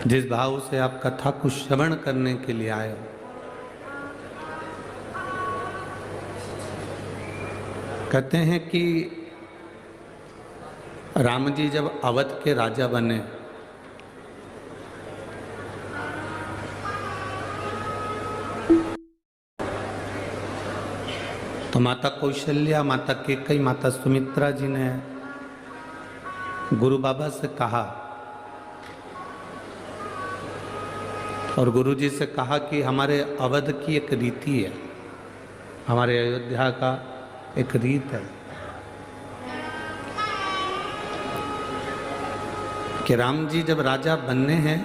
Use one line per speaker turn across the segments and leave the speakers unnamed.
जिस भाव से आप कथा को श्रवण करने के लिए आए हो, कहते हैं कि राम जी जब अवध के राजा बने तो माता कौशल्या, माता केकई, माता सुमित्रा जी ने गुरु बाबा से कहा और गुरु जी से कहा कि हमारे अवध की एक रीति है, हमारे अयोध्या का एक रीत है कि राम जी जब राजा बनने हैं,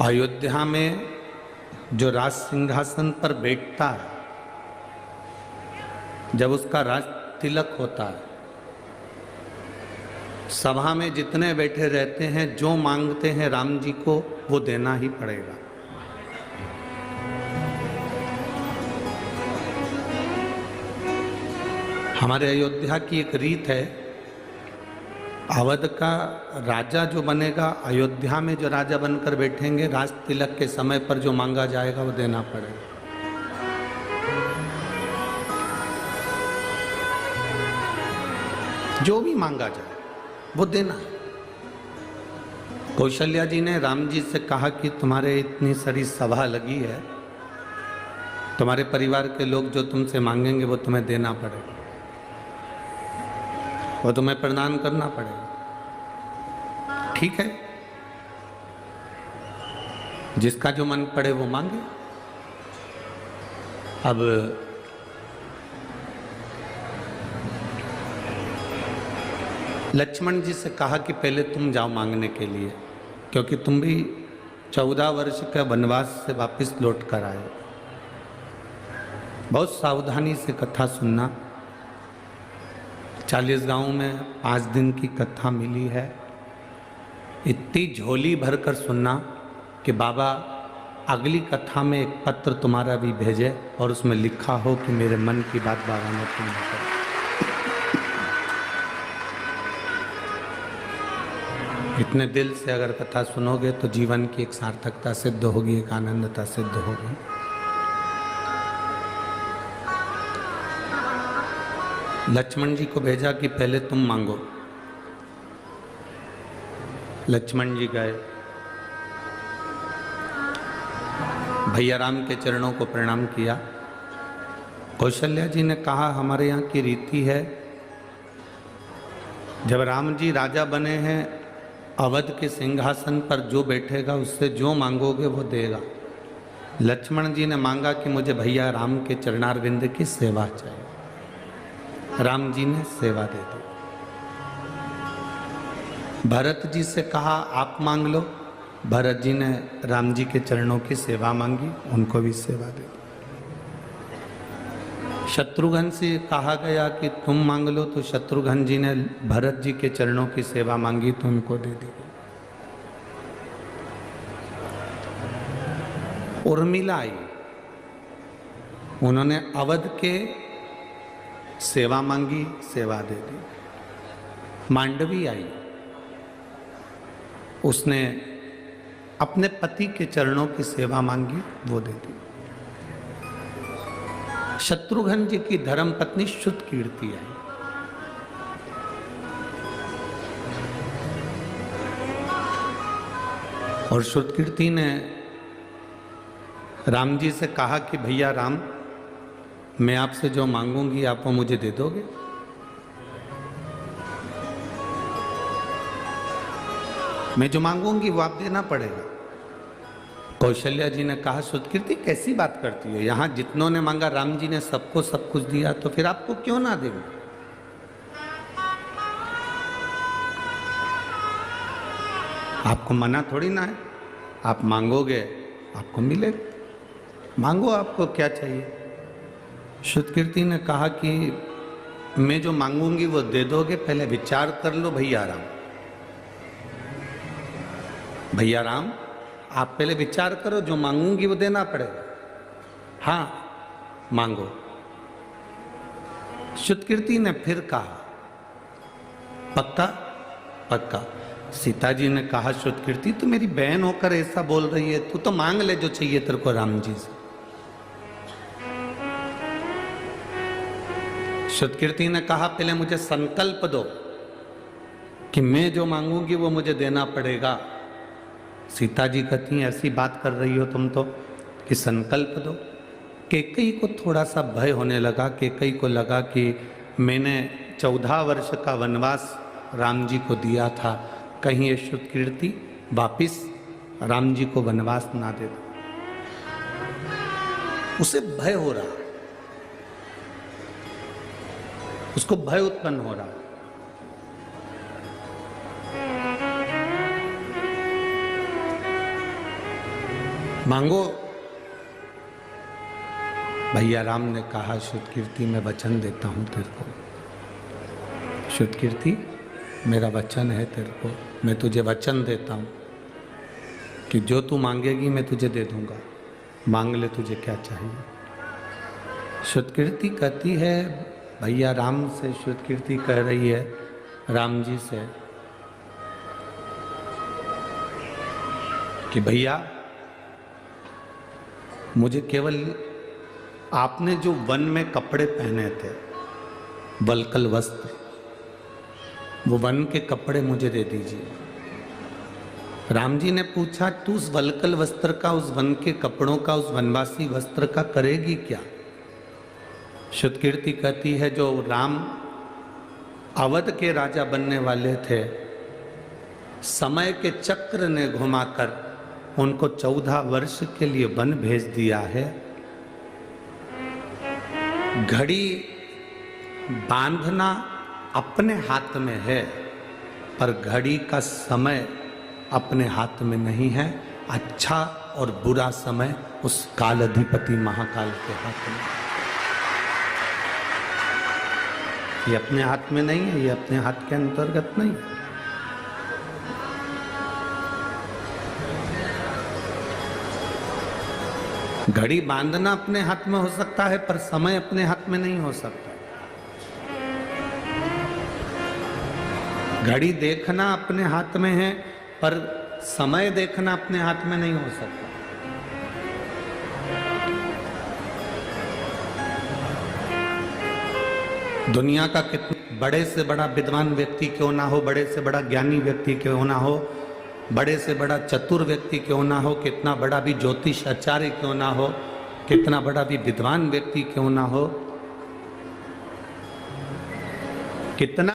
अयोध्या में जो राज सिंहासन पर बैठता है, जब उसका राज तिलक होता है, सभा में जितने बैठे रहते हैं जो मांगते हैं राम जी को वो देना ही पड़ेगा। हमारे अयोध्या की एक रीत है, अवध का राजा जो बनेगा, अयोध्या में जो राजा बनकर बैठेंगे, राज तिलक के समय पर जो मांगा जाएगा वो देना पड़ेगा। जो भी मांगा जाए वो देना। कौशल्या जी ने राम जी से कहा कि तुम्हारे इतनी सारी सभा लगी है, तुम्हारे परिवार के लोग जो तुमसे मांगेंगे वो तुम्हें देना पड़ेगा, वो तुम्हें प्रदान करना पड़ेगा। ठीक है, जिसका जो मन पड़े वो मांगे। अब लक्ष्मण जी से कहा कि पहले तुम जाओ मांगने के लिए, क्योंकि तुम भी 14 वर्ष का वनवास से वापस लौट कर आए। बहुत सावधानी से कथा सुनना। 40 गांव में 5 दिन की कथा मिली है। इतनी झोली भरकर सुनना कि बाबा अगली कथा में एक पत्र तुम्हारा भी भेजे और उसमें लिखा हो कि मेरे मन की बात बाबा ने पूर्ण कर। इतने दिल से अगर कथा सुनोगे तो जीवन की एक सार्थकता सिद्ध होगी, एक आनंदता सिद्ध होगी। लक्ष्मण जी को भेजा कि पहले तुम मांगो। लक्ष्मण जी गए, भैया राम के चरणों को प्रणाम किया। कौशल्या जी ने कहा हमारे यहाँ की रीति है, जब राम जी राजा बने हैं, अवध के सिंहासन पर जो बैठेगा उससे जो मांगोगे वो देगा। लक्ष्मण जी ने मांगा कि मुझे भैया राम के चरणारविंद की सेवा चाहिए। राम जी ने सेवा दे दी। भरत जी से कहा आप मांग लो। भरत जी ने राम जी के चरणों की सेवा मांगी, उनको भी सेवा दे दी। शत्रुघ्न से कहा गया कि तुम मांग लो, तो शत्रुघ्न जी ने भरत जी के चरणों की सेवा मांगी तो उनको दे दी। उर्मिला आई, उन्होंने अवध के सेवा मांगी, सेवा दे दी। मांडवी आई, उसने अपने पति के चरणों की सेवा मांगी, वो दे दी। शत्रुघ्न जी की धर्मपत्नी शुद्ध कीर्ति आई, और शुद्ध कीर्ति ने राम जी से कहा कि भैया राम, मैं आपसे जो मांगूंगी आप वो मुझे दे दोगे? मैं जो मांगूंगी वो आप देना पड़ेगा। कौशल्या जी ने कहा सुतकीर्ति कैसी बात करती है, यहाँ जितनों ने मांगा राम जी ने सबको सब कुछ दिया, तो फिर आपको क्यों ना देंगे? आपको मना थोड़ी ना है, आप मांगोगे आपको मिलेगा। मांगो, आपको क्या चाहिए? सुतकीर्ति ने कहा कि मैं जो मांगूंगी वो दे दोगे, पहले विचार कर लो भैया राम। भैया राम, आप पहले विचार करो, जो मांगूंगी वो देना पड़ेगा। हाँ मांगो। सुतकीर्ति ने फिर कहा पक्का? पक्का। सीता जी ने कहा श्रुतकीर्ति तू मेरी बहन होकर ऐसा बोल रही है, तू तो मांग ले जो चाहिए तेरे को राम जी से। श्रुतकीर्ति ने कहा पहले मुझे संकल्प दो कि मैं जो मांगूंगी वो मुझे देना पड़ेगा। सीता जी कहती हैं ऐसी बात कर रही हो तुम तो कि संकल्प दो। कैकेयी को थोड़ा सा भय होने लगा। कैकेयी को लगा कि मैंने 14 वर्ष का वनवास राम जी को दिया था, कहीं ये श्रुतकीर्ति वापिस राम जी को वनवास ना दे दो। उसे भय हो रहा, उसको भय उत्पन्न हो रहा। मांगो। भैया राम ने कहा श्रुतकीर्ति मैं वचन देता हूं तेरे को। श्रुतकीर्ति मेरा वचन है तेरे को, मैं तुझे वचन देता हूं कि जो तू मांगेगी मैं तुझे दे दूंगा, मांग ले तुझे क्या चाहिए। श्रुतकीर्ति कहती है भैया राम से, श्रुतकीर्ति कह रही है राम जी से कि भैया मुझे केवल आपने जो वन में कपड़े पहने थे, वल्कल वस्त्र, वो वन के कपड़े मुझे दे दीजिए। राम जी ने पूछा तू उस वल्कल वस्त्र का, उस वन के कपड़ों का, उस वनवासी वस्त्र का करेगी क्या? श्रुतकीर्ति कहती है जो राम अवध के राजा बनने वाले थे, समय के चक्र ने घुमाकर उनको 14 वर्ष के लिए वन भेज दिया है। घड़ी बांधना अपने हाथ में है, पर घड़ी का समय अपने हाथ में नहीं है। अच्छा और बुरा समय उस काल अधिपति महाकाल के हाथ में। ये अपने हाथ में नहीं है, ये अपने हाथ के अंतर्गत नहीं है। घड़ी बांधना अपने हाथ में हो सकता है, पर समय अपने हाथ में नहीं हो सकता। घड़ी देखना अपने हाथ में है, पर समय देखना अपने हाथ में नहीं हो सकता। दुनिया का कितना बड़े से बड़ा विद्वान व्यक्ति क्यों ना हो, बड़े से बड़ा ज्ञानी व्यक्ति क्यों ना हो, बड़े से बड़ा चतुर व्यक्ति क्यों ना हो, कितना बड़ा भी ज्योतिष आचार्य क्यों ना हो, कितना बड़ा भी विद्वान व्यक्ति क्यों ना हो, कितना